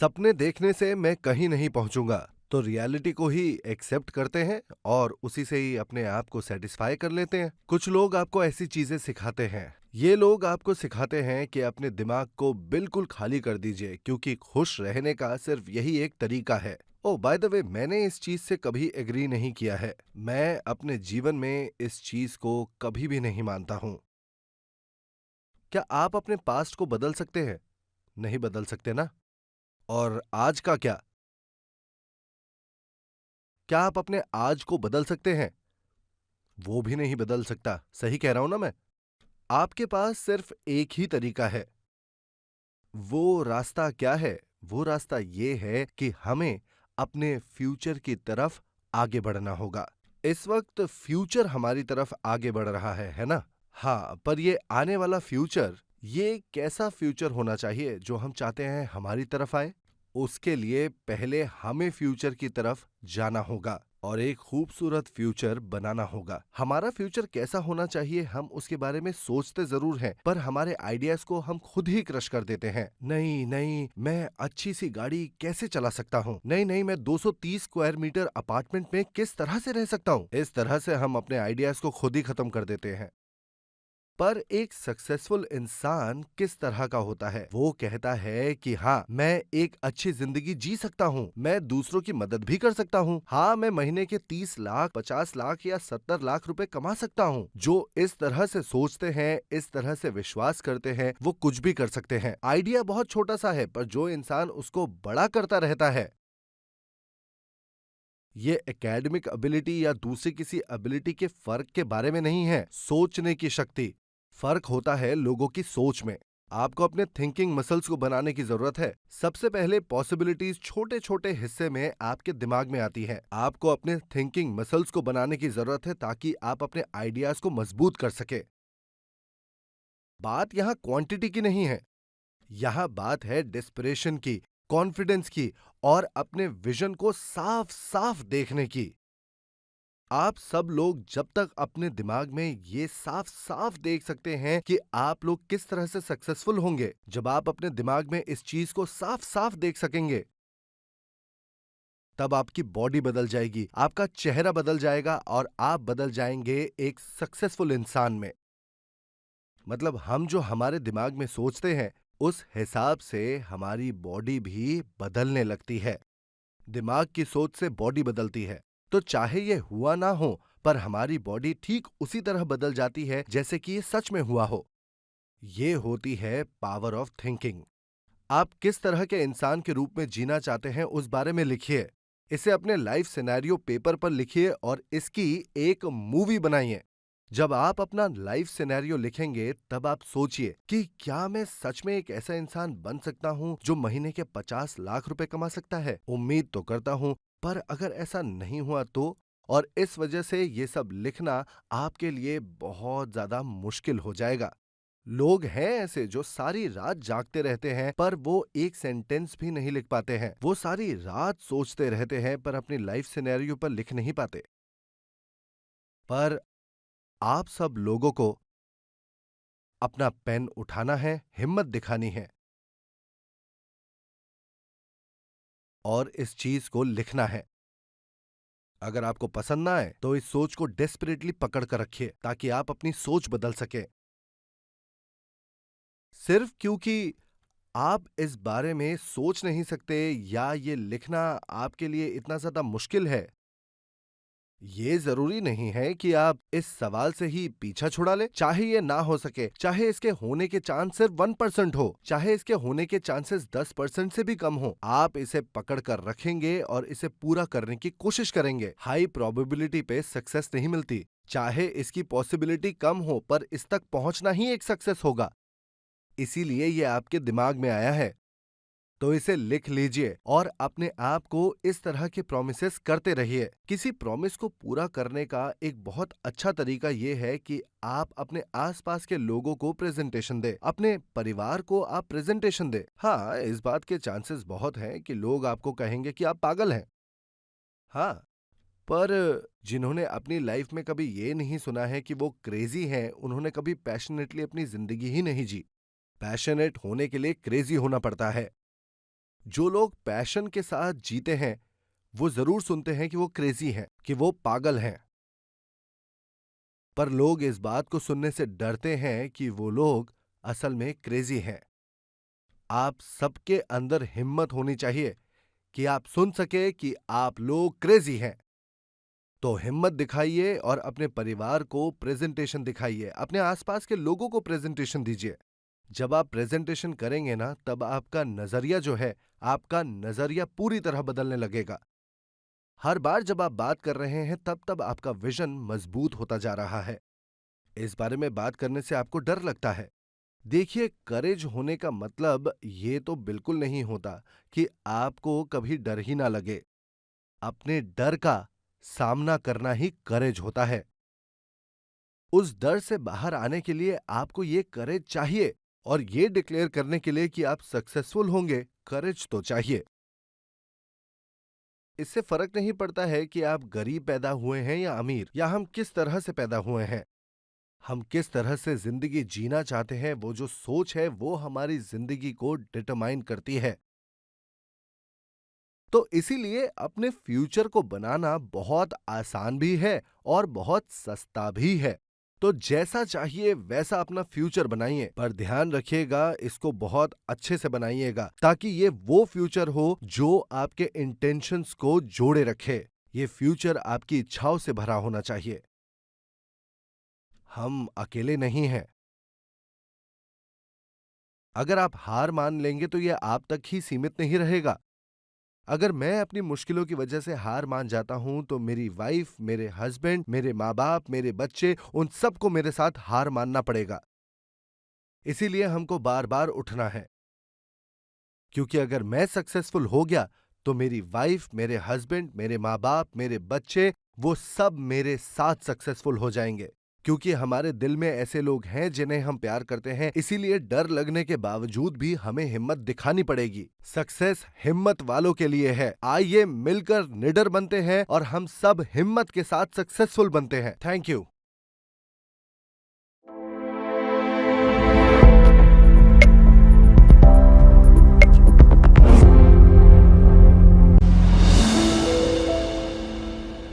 सपने देखने से मैं कहीं नहीं पहुंचूंगा, तो रियलिटी को ही एक्सेप्ट करते हैं और उसी से ही अपने आप को सेटिस्फाई कर लेते हैं। कुछ लोग आपको ऐसी चीजें सिखाते हैं। ये लोग आपको सिखाते हैं कि अपने दिमाग को बिल्कुल खाली कर दीजिए, क्योंकि खुश रहने का सिर्फ यही एक तरीका है। ओ बाय द वे, मैंने इस चीज से कभी एग्री नहीं किया है। मैं अपने जीवन में इस चीज को कभी भी नहीं मानता हूं। क्या आप अपने पास्ट को बदल सकते हैं? नहीं बदल सकते ना। और आज का क्या? क्या आप अपने आज को बदल सकते हैं? वो भी नहीं बदल सकता। सही कह रहा हूं ना मैं? आपके पास सिर्फ एक ही तरीका है। वो रास्ता क्या है? वो रास्ता ये है कि हमें अपने फ्यूचर की तरफ आगे बढ़ना होगा। इस वक्त फ्यूचर हमारी तरफ आगे बढ़ रहा है ना? हाँ, पर ये आने वाला फ्यूचर, ये कैसा फ्यूचर होना चाहिए जो हम चाहते हैं हमारी तरफ आए? उसके लिए पहले हमें फ्यूचर की तरफ जाना होगा और एक खूबसूरत फ्यूचर बनाना होगा। हमारा फ्यूचर कैसा होना चाहिए, हम उसके बारे में सोचते जरूर हैं, पर हमारे आइडियाज को हम खुद ही क्रश कर देते हैं। नहीं नहीं, मैं अच्छी सी गाड़ी कैसे चला सकता हूँ? नहीं नहीं, मैं 230 स्क्वायर मीटर अपार्टमेंट में किस तरह से रह सकता हूँ? इस तरह से हम अपने आइडियाज को खुद ही खत्म कर देते हैं। पर एक सक्सेसफुल इंसान किस तरह का होता है? वो कहता है कि हाँ, मैं एक अच्छी जिंदगी जी सकता हूँ, मैं दूसरों की मदद भी कर सकता हूँ। हाँ, मैं महीने के 30 लाख, 50 लाख या 70 लाख रुपए कमा सकता हूँ। जो इस तरह से सोचते हैं, इस तरह से विश्वास करते हैं, वो कुछ भी कर सकते हैं। आइडिया बहुत छोटा सा है, पर जो इंसान उसको बड़ा करता रहता है, ये एकेडमिक एबिलिटी या दूसरी किसी एबिलिटी के फर्क के बारे में नहीं है। सोचने की शक्ति। फर्क होता है लोगों की सोच में। आपको अपने थिंकिंग मसल्स को बनाने की जरूरत है। सबसे पहले पॉसिबिलिटीज छोटे छोटे हिस्से में आपके दिमाग में आती है। आपको अपने थिंकिंग मसल्स को बनाने की जरूरत है ताकि आप अपने आइडियाज को मजबूत कर सके। बात यहाँ क्वांटिटी की नहीं है, यहाँ बात है डिस्परेशन की, कॉन्फिडेंस की और अपने विजन को साफ साफ देखने की। आप सब लोग जब तक अपने दिमाग में ये साफ साफ देख सकते हैं कि आप लोग किस तरह से सक्सेसफुल होंगे, जब आप अपने दिमाग में इस चीज को साफ साफ देख सकेंगे, तब आपकी बॉडी बदल जाएगी, आपका चेहरा बदल जाएगा और आप बदल जाएंगे एक सक्सेसफुल इंसान में। मतलब हम जो हमारे दिमाग में सोचते हैं, उस हिसाब से हमारी बॉडी भी बदलने लगती है। दिमाग की सोच से बॉडी बदलती है, तो चाहे ये हुआ ना हो, पर हमारी बॉडी ठीक उसी तरह बदल जाती है जैसे कि ये सच में हुआ हो। ये होती है पावर ऑफ थिंकिंग। आप किस तरह के इंसान के रूप में जीना चाहते हैं, उस बारे में लिखिए। इसे अपने लाइफ सिनेरियो पेपर पर लिखिए और इसकी एक मूवी बनाइए। जब आप अपना लाइफ सिनेरियो लिखेंगे, तब आप सोचिए कि क्या मैं सच में एक ऐसा इंसान बन सकता हूं जो महीने के 50 लाख रुपए कमा सकता है? उम्मीद तो करता हूं, पर अगर ऐसा नहीं हुआ तो? और इस वजह से ये सब लिखना आपके लिए बहुत ज्यादा मुश्किल हो जाएगा। लोग हैं ऐसे जो सारी रात जागते रहते हैं, पर वो एक सेंटेंस भी नहीं लिख पाते हैं। वो सारी रात सोचते रहते हैं, पर अपनी लाइफ सिनेरियो पर लिख नहीं पाते। पर आप सब लोगों को अपना पेन उठाना है, हिम्मत दिखानी है और इस चीज को लिखना है। अगर आपको पसंद ना आए, तो इस सोच को डेस्परेटली पकड़ कर रखिए ताकि आप अपनी सोच बदल सके। सिर्फ क्योंकि आप इस बारे में सोच नहीं सकते या ये लिखना आपके लिए इतना ज्यादा मुश्किल है, ये जरूरी नहीं है कि आप इस सवाल से ही पीछा छुड़ा ले। चाहे ये ना हो सके, चाहे इसके होने के चांस सिर्फ 1% हो, चाहे इसके होने के चांसेस 10% से भी कम हो, आप इसे पकड़ कर रखेंगे और इसे पूरा करने की कोशिश करेंगे। हाई प्रोबेबिलिटी पे सक्सेस नहीं मिलती। चाहे इसकी पॉसिबिलिटी कम हो, पर इस तक पहुंचना ही एक सक्सेस होगा। इसीलिए ये आपके दिमाग में आया है। तो इसे लिख लीजिए और अपने आप को इस तरह के प्रॉमिसेस करते रहिए। किसी प्रॉमिस को पूरा करने का एक बहुत अच्छा तरीका यह है कि आप अपने आसपास के लोगों को प्रेजेंटेशन दें, अपने परिवार को आप प्रेजेंटेशन दें। हाँ, इस बात के चांसेस बहुत हैं कि लोग आपको कहेंगे कि आप पागल हैं। हाँ, पर जिन्होंने अपनी लाइफ में कभी ये नहीं सुना है कि वो क्रेजी हैं, उन्होंने कभी पैशनेटली अपनी जिंदगी ही नहीं जी। पैशनेट होने के लिए क्रेजी होना पड़ता है। जो लोग पैशन के साथ जीते हैं, वो जरूर सुनते हैं कि वो क्रेजी हैं, कि वो पागल हैं। पर लोग इस बात को सुनने से डरते हैं कि वो लोग असल में क्रेजी हैं। आप सबके अंदर हिम्मत होनी चाहिए कि आप सुन सके कि आप लोग क्रेजी हैं। तो हिम्मत दिखाइए और अपने परिवार को प्रेजेंटेशन दिखाइए, अपने आसपास के लोगों को प्रेजेंटेशन दीजिए। जब आप प्रेजेंटेशन करेंगे ना, तब आपका नजरिया जो है, आपका नजरिया पूरी तरह बदलने लगेगा। हर बार जब आप बात कर रहे हैं, तब तब आपका विजन मजबूत होता जा रहा है। इस बारे में बात करने से आपको डर लगता है। देखिए, करेज होने का मतलब ये तो बिल्कुल नहीं होता कि आपको कभी डर ही ना लगे। अपने डर का सामना करना ही करेज होता है। उस डर से बाहर आने के लिए आपको ये करेज चाहिए, और ये डिक्लेयर करने के लिए कि आप सक्सेसफुल होंगे, करेज तो चाहिए। इससे फर्क नहीं पड़ता है कि आप गरीब पैदा हुए हैं या अमीर, या हम किस तरह से पैदा हुए हैं। हम किस तरह से जिंदगी जीना चाहते हैं, वो जो सोच है, वो हमारी जिंदगी को डिटरमाइन करती है। तो इसीलिए अपने फ्यूचर को बनाना बहुत आसान भी है और बहुत सस्ता भी है। तो जैसा चाहिए वैसा अपना फ्यूचर बनाइए, पर ध्यान रखिएगा, इसको बहुत अच्छे से बनाइएगा, ताकि ये वो फ्यूचर हो जो आपके इंटेंशंस को जोड़े रखे। ये फ्यूचर आपकी इच्छाओं से भरा होना चाहिए। हम अकेले नहीं हैं। अगर आप हार मान लेंगे तो ये आप तक ही सीमित नहीं रहेगा। अगर मैं अपनी मुश्किलों की वजह से हार मान जाता हूं, तो मेरी वाइफ, मेरे हस्बैंड, मेरे माँ बाप, मेरे बच्चे, उन सबको मेरे साथ हार मानना पड़ेगा। इसीलिए हमको बार बार उठना है, क्योंकि अगर मैं सक्सेसफुल हो गया तो मेरी वाइफ, मेरे हस्बैंड, मेरे माँ बाप, मेरे बच्चे, वो सब मेरे साथ सक्सेसफुल हो जाएंगे। क्योंकि हमारे दिल में ऐसे लोग हैं जिन्हें हम प्यार करते हैं, इसीलिए डर लगने के बावजूद भी हमें हिम्मत दिखानी पड़ेगी। सक्सेस हिम्मत वालों के लिए है। आइए मिलकर निडर बनते हैं और हम सब हिम्मत के साथ सक्सेसफुल बनते हैं। Thank you.